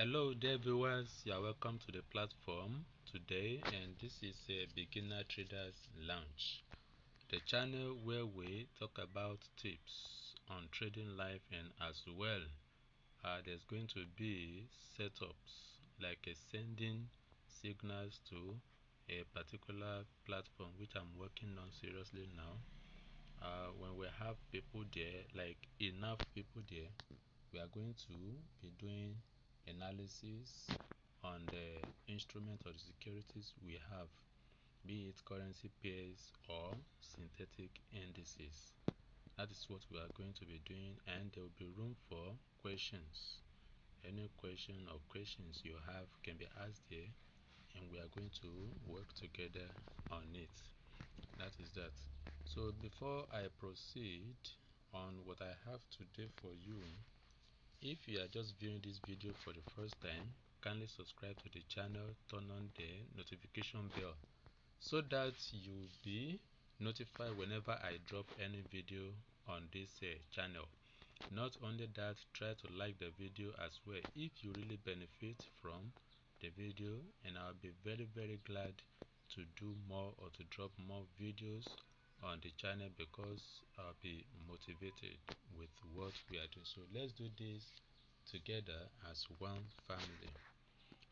Hello dear viewers, you are welcome to the platform today, and this is a beginner traders lounge, the channel where we talk about tips on trading life, and as well there's going to be setups like sending signals to a particular platform which I'm working on seriously now. When we have people there, like enough people there, we are going to be doing analysis on the instrument or the securities we have, be it currency pairs or synthetic indices. That is what we are going to be doing, and there will be room for questions. Any question or questions you have can be asked there, and we are going to work together on it. That is that. So before I proceed on what I have today for you, if you are just viewing this video for the first time, kindly subscribe to the channel, turn on the notification bell so that you'll be notified whenever I drop any video on this channel. Not only that, try to like the video as well if you really benefit from the video, and I'll be very glad to do more or to drop more videos on the channel because I'll be motivated with what we are doing. So let's do this together as one family.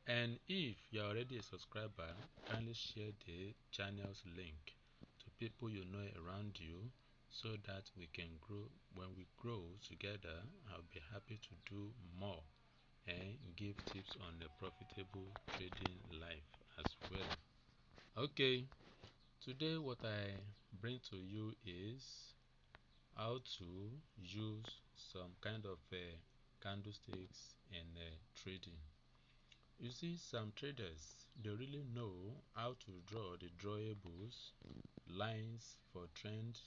And if you're already a subscriber, kindly share the channel's link to people you know around you so that we can grow. When we grow together, I'll be happy to do more and give tips on the profitable trading life as well. Okay, today what I bring to you is how to use some kind of candlesticks in trading. You see, some traders, they really know how to draw the drawables, lines for trend,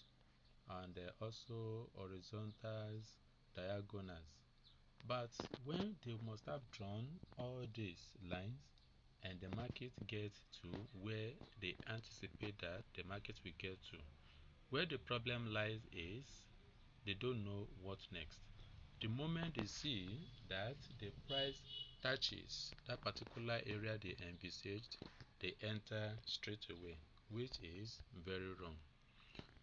and also horizontals, diagonals. But when they must have drawn all these lines and the market gets to where they anticipate that the market will get to, where the problem lies is they don't know what next. The moment they see that the price touches that particular area they envisaged, they enter straight away, which is very wrong.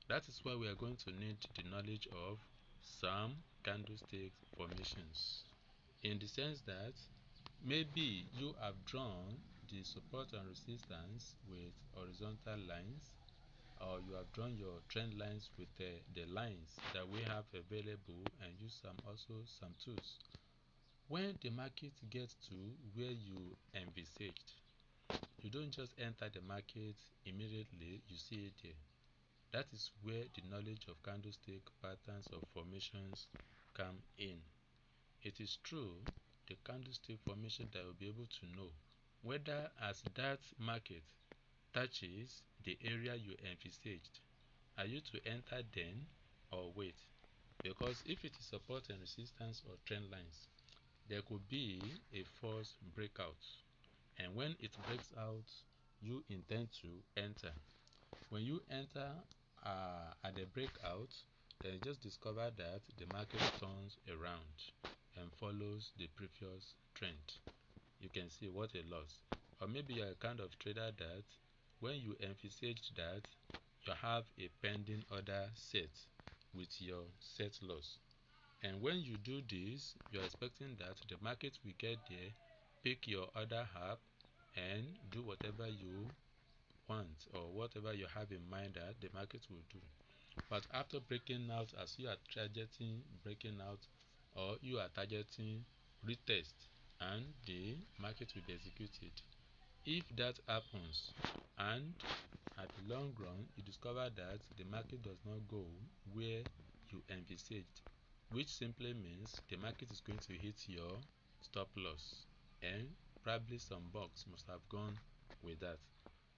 That is why we are going to need the knowledge of some candlestick formations, in the sense that maybe you have drawn the support and resistance with horizontal lines, or you have drawn your trend lines with the lines that we have available, and use some tools. When the market gets to where you envisaged, you don't just enter the market immediately you see it there. That is where the knowledge of candlestick patterns or formations come in. It is true, the candlestick formation that will be able to know whether as that market touches the area you envisaged, are you to enter then or wait? Because if it is support and resistance or trend lines, there could be a false breakout, and when it breaks out, you intend to enter. When you enter at the breakout, then you just discover that the market turns around and follows the previous trend. You can see what a loss. Or maybe you're a kind of trader that when you envisage that you have a pending order set with your set loss, and when you do this, you're expecting that the market will get there, pick your order up, and do whatever you want or whatever you have in mind that the market will do. But after breaking out, as you are targeting breaking out, or you are targeting retest, and the market will be executed. If that happens, and at the long run you discover that the market does not go where you envisaged, which simply means the market is going to hit your stop loss, and probably some bucks must have gone with that.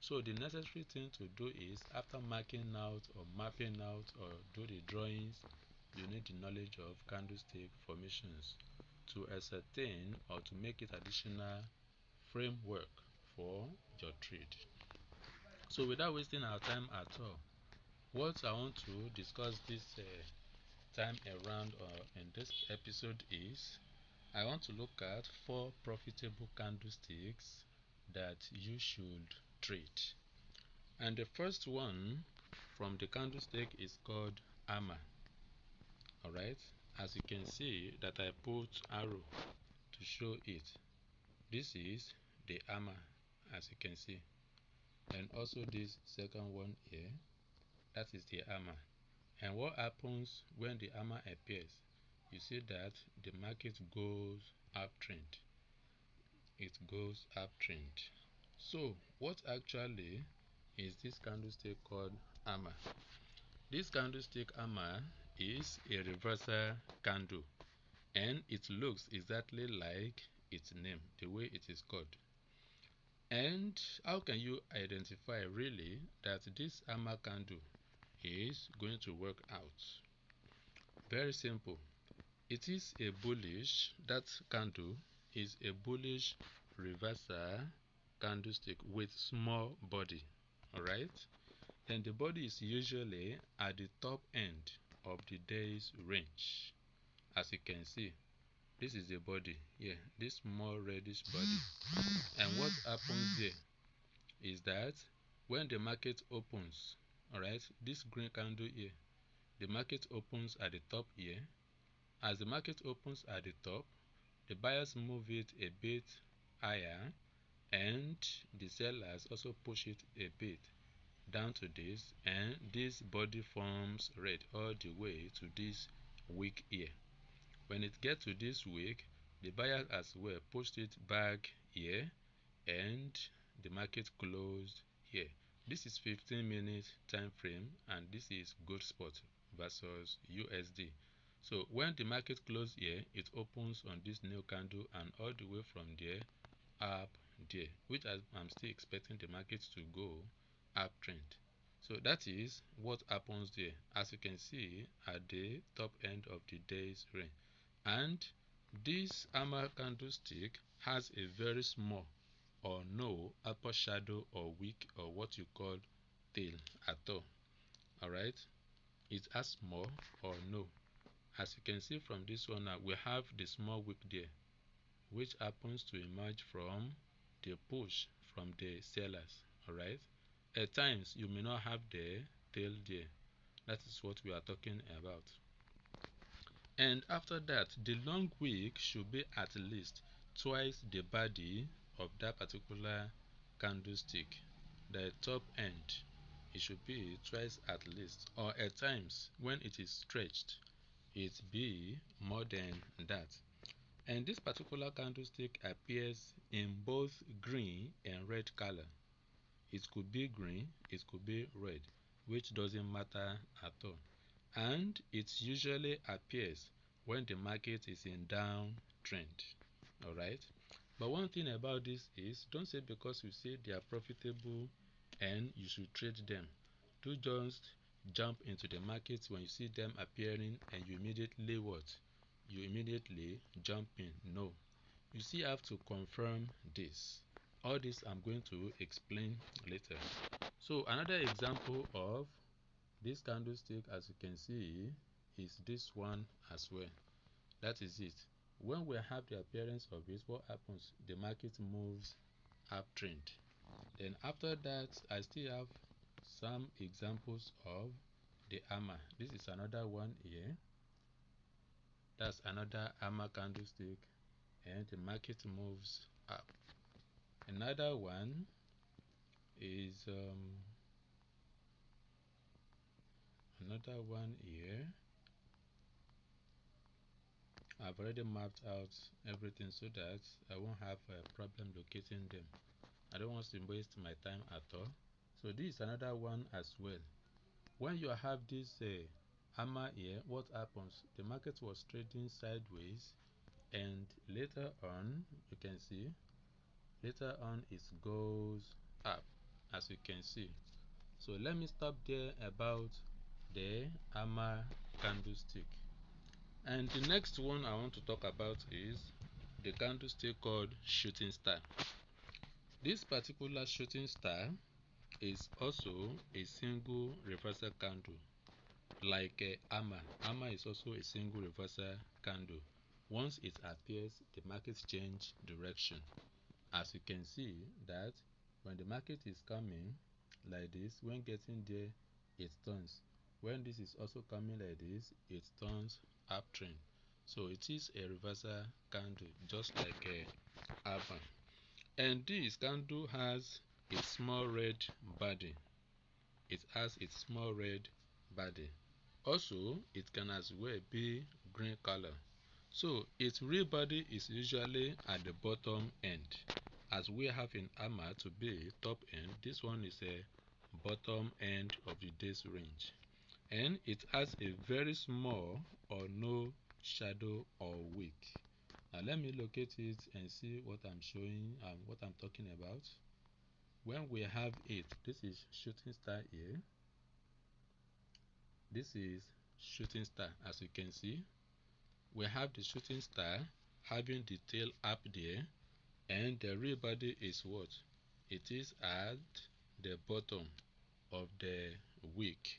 So the necessary thing to do is, after marking out or mapping out or do the drawings, you need the knowledge of candlestick formations to ascertain or to make it additional framework for your trade. So without wasting our time at all, what I want to discuss this time around or in this episode is I want to look at 4 profitable candlesticks that you should trade. And the first one from the candlestick is called AMA. Alright, as you can see that I put arrow to show it. This is the AMA, as you can see. And also this second one here, that is the AMA. And what happens when the AMA appears? You see that the market goes uptrend. It goes uptrend. So what actually is this candlestick called AMA? This candlestick AMA is a reversal candle, and it looks exactly like its name, the way it is called. And how can you identify really that this AMA candle is going to work out? Very simple. It is a bullish, that candle is a bullish reversal candlestick with small body. Alright? And the body is usually at the top end of the day's range. As you can see, this is the body here, this small reddish body. And what happens there is that when the market opens, alright, this green candle here, the market opens at the top here. As the market opens at the top, the buyers move it a bit higher, and the sellers also push it a bit down to this, and this body forms red all the way to this wick here. When it gets to this wick, the buyers as well pushed it back here, and the market closed here. This is 15-minute time frame, and this is gold spot versus USD. So when the market closes here, it opens on this new candle and all the way from there up there, which I'm still expecting the market to go uptrend. So that is what happens there, as you can see at the top end of the day's range. And this AMA candlestick has a very small or no upper shadow or wick, or what you call tail at all. Alright, it has small or no. As you can see from this one now, we have the small wick there, which happens to emerge from the push from the sellers. Alright, at times you may not have the tail there. That is what we are talking about. And after that, the long wick should be at least twice the body of that particular candlestick. The top end, it should be twice at least, or at times when it is stretched, it be more than that. And this particular candlestick appears in both green and red color. It could be green, it could be red, which doesn't matter at all. And it usually appears when the market is in downtrend. Alright, but one thing about this is, don't say because you say they are profitable and you should trade them, do just jump into the market when you see them appearing and you immediately what? You immediately jump in. No, you still have to confirm this. All this I'm going to explain later. So another example of this candlestick, as you can see, is this one as well. That is it. When we have the appearance of it, what happens? The market moves uptrend. Then after that, I still have some examples of the AMA. This is another one here. That's another AMA candlestick, and the market moves up. Another one is another one here. I've already mapped out everything so that I won't have a problem locating them. I don't want to waste my time at all. So this is another one as well. When you have this AMA here, what happens? The market was trading sideways, and later on, you can see, later on it goes up, as you can see. So let me stop there about the AMA candlestick. And the next one I want to talk about is the candlestick called shooting star. This particular shooting star is also a single reversal candle, like AMA. AMA is also a single reversal candle, Once it appears, the market change direction. As you can see that when the market is coming like this, when getting there, it turns. When this is also coming like this, it turns uptrend. So it is a reversal candle, just like a alpha. And this candle has a small red body. It has its small red body. Also, it can as well be green color. So its real body is usually at the bottom end. As we have in AMA to be top end, this one is a bottom end of the day's range. And it has a very small or no shadow or wick. Now let me locate it and see what I'm showing and what I'm talking about. When we have it, this is shooting star here. This is shooting star. As you can see, we have the shooting star having the tail up there, and the real body is what? It is at the bottom of the wick.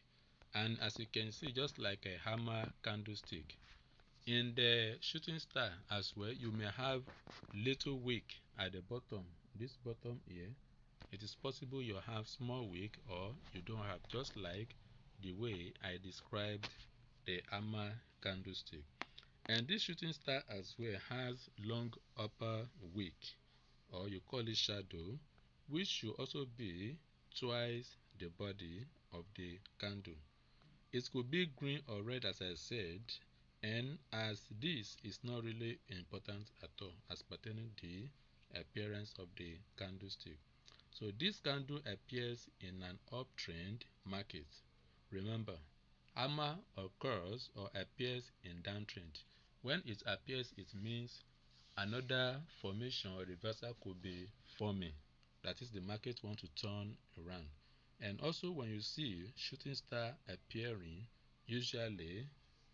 And as you can see, just like a hammer candlestick, in the shooting star as well, you may have little wick at the bottom. This bottom here, it is possible you have small wick or you don't have, just like the way I described the hammer candlestick. And this shooting star as well has long upper wick, or you call it shadow, which should also be twice the body of the candle. It could be green or red, as I said, and as this is not really important at all as pertaining the appearance of the candlestick. So this candle appears in an uptrend market. Remember, hammer occurs or appears in downtrend. When it appears, it means another formation or reversal could be forming. That is, the market want to turn around. And also, when you see shooting star appearing, usually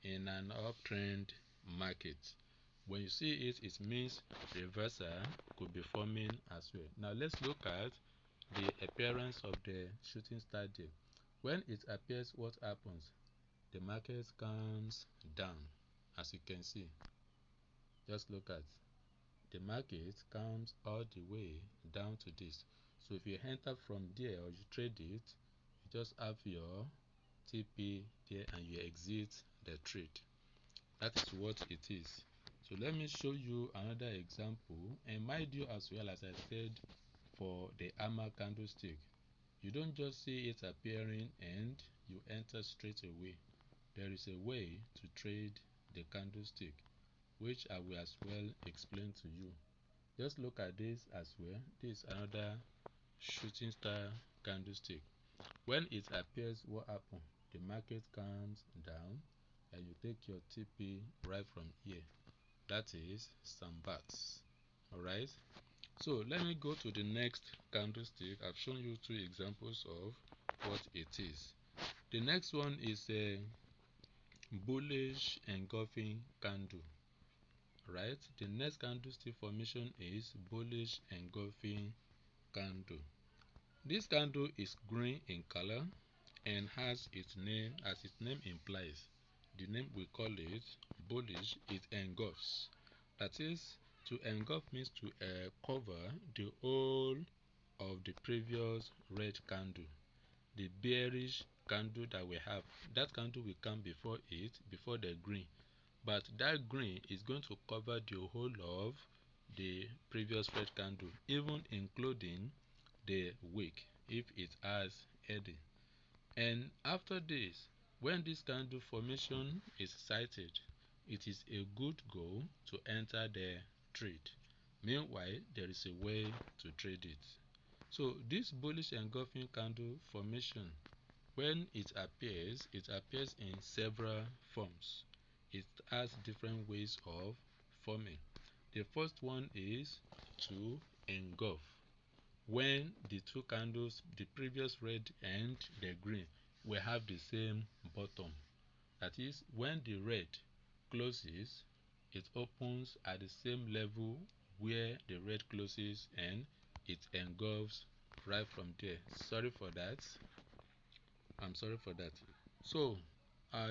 in an uptrend market, when you see it, it means reversal could be forming as well. Now let's look at the appearance of the shooting star there. When it appears, what happens? The market comes down. As you can see, just look at the market comes all the way down to this. So if you enter from there or you trade it, you just have your TP there and you exit the trade. That is what it is. So let me show you another example, and mind you, as well, as I said, for the hammer candlestick, you don't just see it appearing and you enter straight away. There is a way to trade the candlestick, which I will as well explain to you. Just look at this as well. This is another shooting star candlestick. When it appears, what happens? The market comes down and you take your TP right from here. That is some bats. Alright. So let me go to the next candlestick. I've shown you two examples of what it is. The next one is a bullish engulfing candle. Right, the next candlestick formation is bullish engulfing candle. This candle is green in color and has its name, as its name implies. The name we call it bullish. It engulfs. That is, to engulf means to cover the whole of the previous red candle. The bearish candle that we have, that candle will come before it, before the green. But that green is going to cover the whole of the previous red candle, even including the wick if it has heading. And after this, when this candle formation is sighted, it is a good goal to enter the trade. Meanwhile, there is a way to trade it. So this bullish engulfing candle formation, when it appears in several forms. It has different ways of forming. The first one is to engulf. When the two candles, the previous red and the green, will have the same bottom. That is, when the red closes, it opens at the same level where the red closes and it engulfs right from there. Sorry for that. I'm sorry for that. So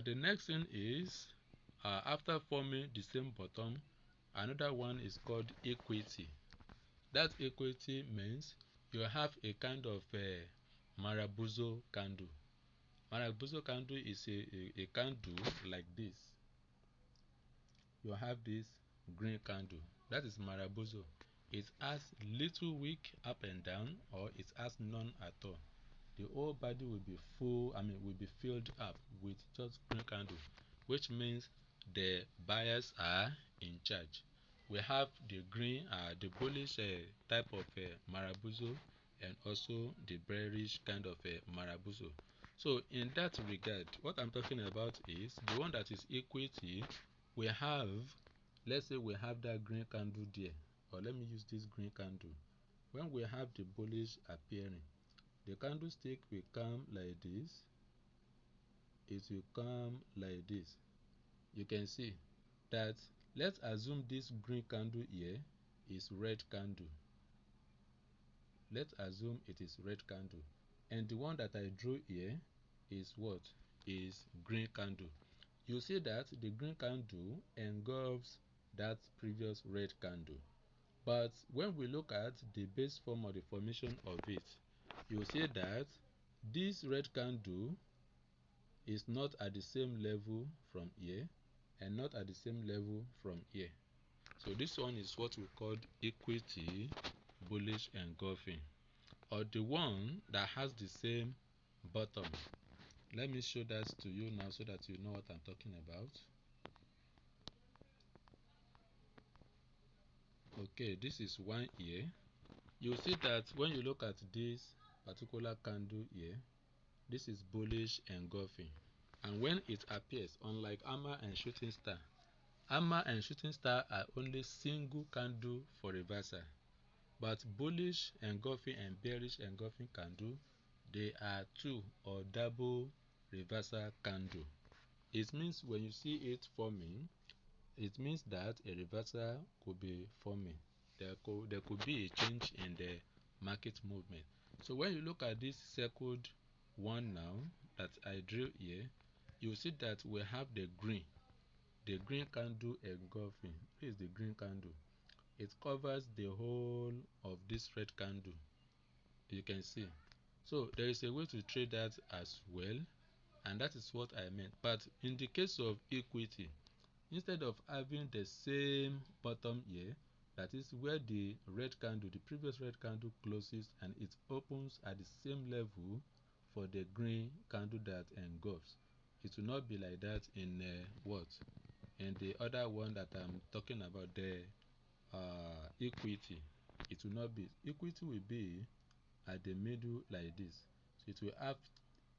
the next thing is after forming the same bottom, Another one is called equity. That equity means you have a kind of a Marabuzo candle. Marabuzo candle is a candle like this. You have this green candle. That is Marabuzo. It has little wick up and down, or it has none at all. The whole body will be full, will be filled up with just green candle, which means the buyers are in charge. We have the green, the bullish type of Marabuzo, and also the bearish kind of Marabuzo. So in that regard, what I'm talking about is the one that is equity. We have, let's say we have that green candle there, or let me use this green candle. When we have the bullish appearing, the candlestick will come like this. It will come like this. You can see that. Let's assume this green candle here is red candle. Let's assume it is red candle, and the one that I drew here is what? Is green candle. You see that the green candle engulfs that previous red candle. But when we look at the base form or the formation of it, you see that this red candle is not at the same level from here and not at the same level from here. So this one is what we call equity bullish engulfing, or the one that has the same bottom. Let me show that to you now so that you know what I'm talking about. Okay, this is one here. You see that when you look at this particular candle here, this is bullish engulfing. And when it appears, unlike hammer and shooting star, hammer and shooting star are only single candle for reversal. But bullish engulfing and bearish engulfing candle, they are two or double reversal candle. It means when you see it forming, it means that a reversal could be forming. There could be a change in the market movement. So when you look at this circled one now that I drew here, you see that we have the green candle engulfing. This is the green candle. It covers the whole of this red candle. You can see. So there is a way to trade that as well, and that is what I meant. But in the case of equity, instead of having the same bottom here, that is where the red candle, the previous red candle closes, and it opens at the same level for the green candle that engulfs. It will not be like that in what? In the other one that I'm talking about, the equity. It will not be. Equity will be at the middle like this. So it will have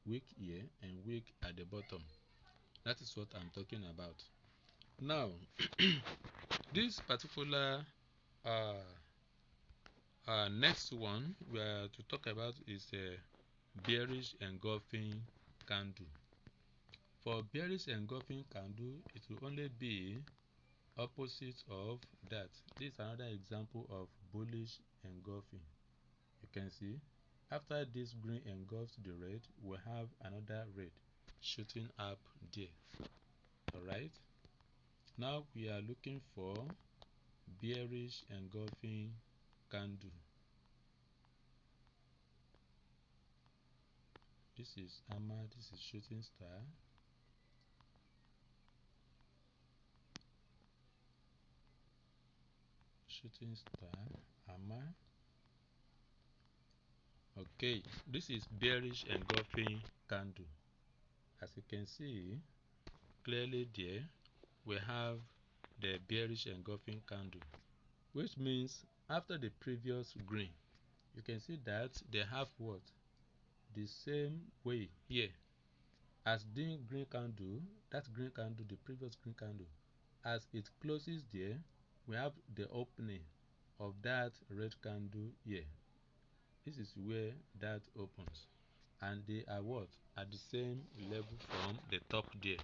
wick here and wick at the bottom. That is what I'm talking about. Now, this particular next one we are to talk about is a bearish engulfing candle. For bearish engulfing candle, it will only be opposite of that. This is another example of bullish engulfing. You can see after this green engulfs the red, we have another red shooting up there. Alright, now we are looking for bearish engulfing candle. This is hammer, this is shooting star. Shooting star, hammer. Okay, this is bearish engulfing candle. As you can see clearly there, we have the bearish engulfing candle, which means after the previous green, you can see that they have what? The same way here. As the green candle, that green candle, the previous green candle, as it closes there, we have the opening of that red candle here. This is where that opens, and they are what? At the same level from the top there.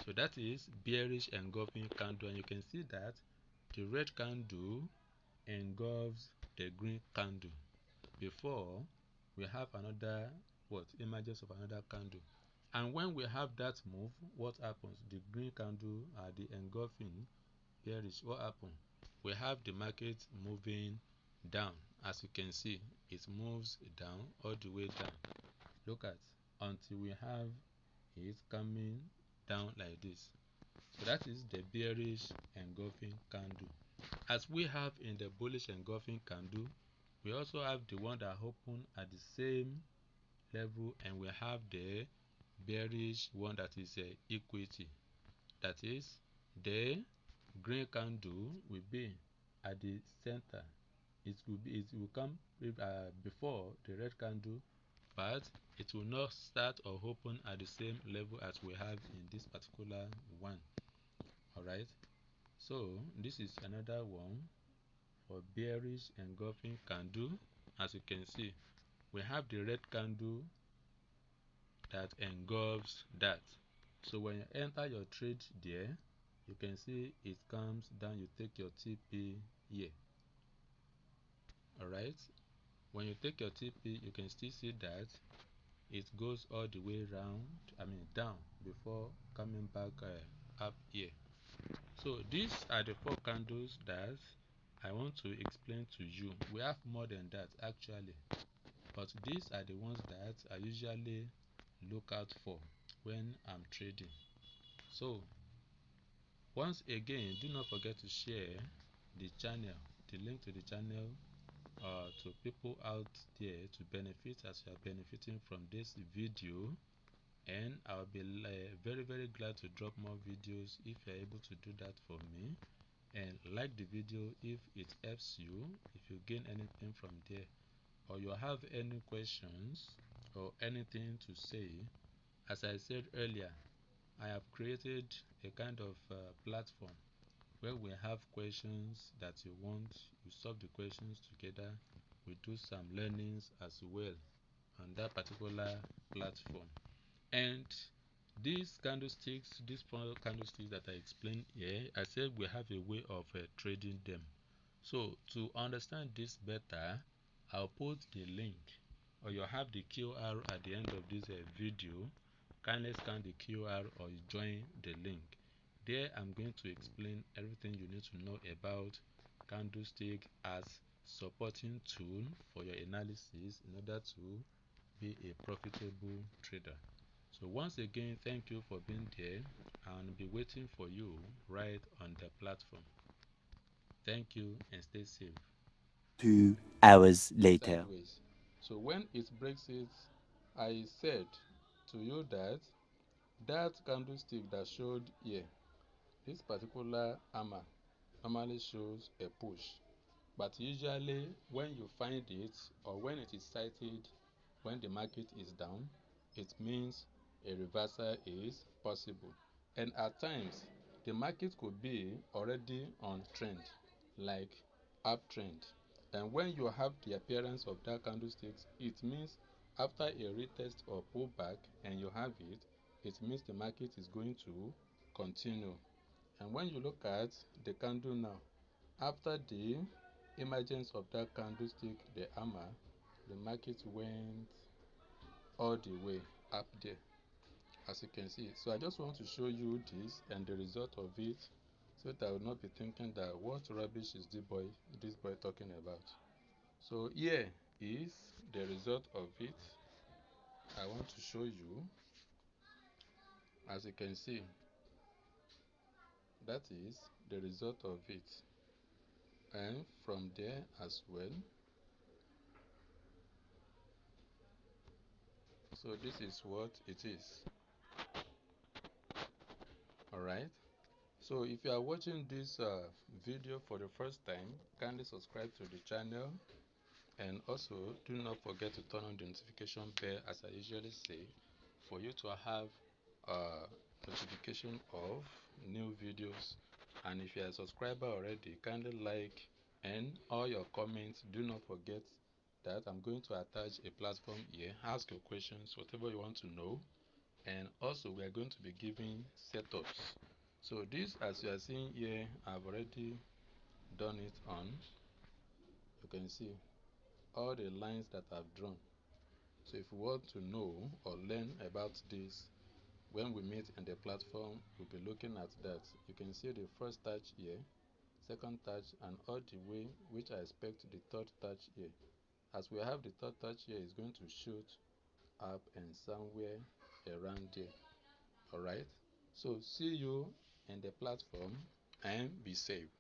So that is bearish engulfing candle, and you can see that the red candle engulfs the green candle before we have another what? Images of another candle. And when we have that move, what happens? The green candle, the engulfing, bearish, what happened? We have the market moving down. As you can see, it moves down, all the way down. Look at, until we have it coming down like this. So that is the bearish engulfing candle. As we have in the bullish engulfing candle, we also have the one that open at the same level, and we have the bearish one that is equity. That is, the green candle will be at the center. It will come before the red candle, but it will not start or open at the same level as we have in this particular one. Alright, so this is another one for bearish engulfing candle. As you can see, we have the red candle that engulfs that. So when you enter your trade there, you can see it comes down, you take your TP here. Alright, when you take your TP, you can still see that it goes all the way down before coming back up here. So these are the 4 candles that I want to explain to you. We have more than that actually, but these are the ones that I usually look out for when I'm trading. So once again, do not forget to share the channel, the link to the channel, to people out there to benefit as you are benefiting from this video. And I'll be very glad to drop more videos if you're able to do that for me. And like the video if it helps you, if you gain anything from there, or you have any questions or anything to say. As I said earlier, I have created a kind of platform where we have questions that you want, you solve the questions together, we do some learnings as well on that particular platform. And these candlesticks, these 4 candlesticks that I explained here, I said we have a way of trading them. So to understand this better, I'll put the link, or you have the QR at the end of this video. Kindly scan the QR or join the link. There I'm going to explain everything you need to know about candlestick as supporting tool for your analysis in order to be a profitable trader. So once again, thank you for being there, and I'll be waiting for you right on the platform. Thank you and stay safe. 2 hours later. Sideways. So when it breaks it, I said to you that that candlestick that showed here, this particular hammer normally shows a push, but usually when you find it, or when it is sighted when the market is down, it means a reversal is possible. And at times the market could be already on trend, like uptrend, and when you have the appearance of that candlestick, it means after a retest or pullback and you have it, it means the market is going to continue. And when you look at the candle now, after the emergence of that candlestick, the hammer, the market went all the way up there, as you can see. So I just want to show you this and the result of it, so that I will not be thinking that what rubbish is this boy talking about. So here is the result of it. I want to show you. As you can see, that is the result of it. And from there as well. So this is what it is. Alright. So if you are watching this video for the first time, kindly subscribe to the channel, and also do not forget to turn on the notification bell, as I usually say, for you to have notification of new videos. And if you are a subscriber already, kindly like, and all your comments. Do not forget that I'm going to attach a platform here. Ask your questions, whatever you want to know. And also we are going to be giving setups. So this, as you are seeing here, I've already done it on. You can see all the lines that I've drawn. So if you want to know or learn about this, When we meet in the platform, we'll be looking at that. You can see the first touch here, second touch, and all the way which I expect the third touch here. As we have the third touch here, it's going to shoot up and somewhere around there. Alright, so see you in the platform and be safe.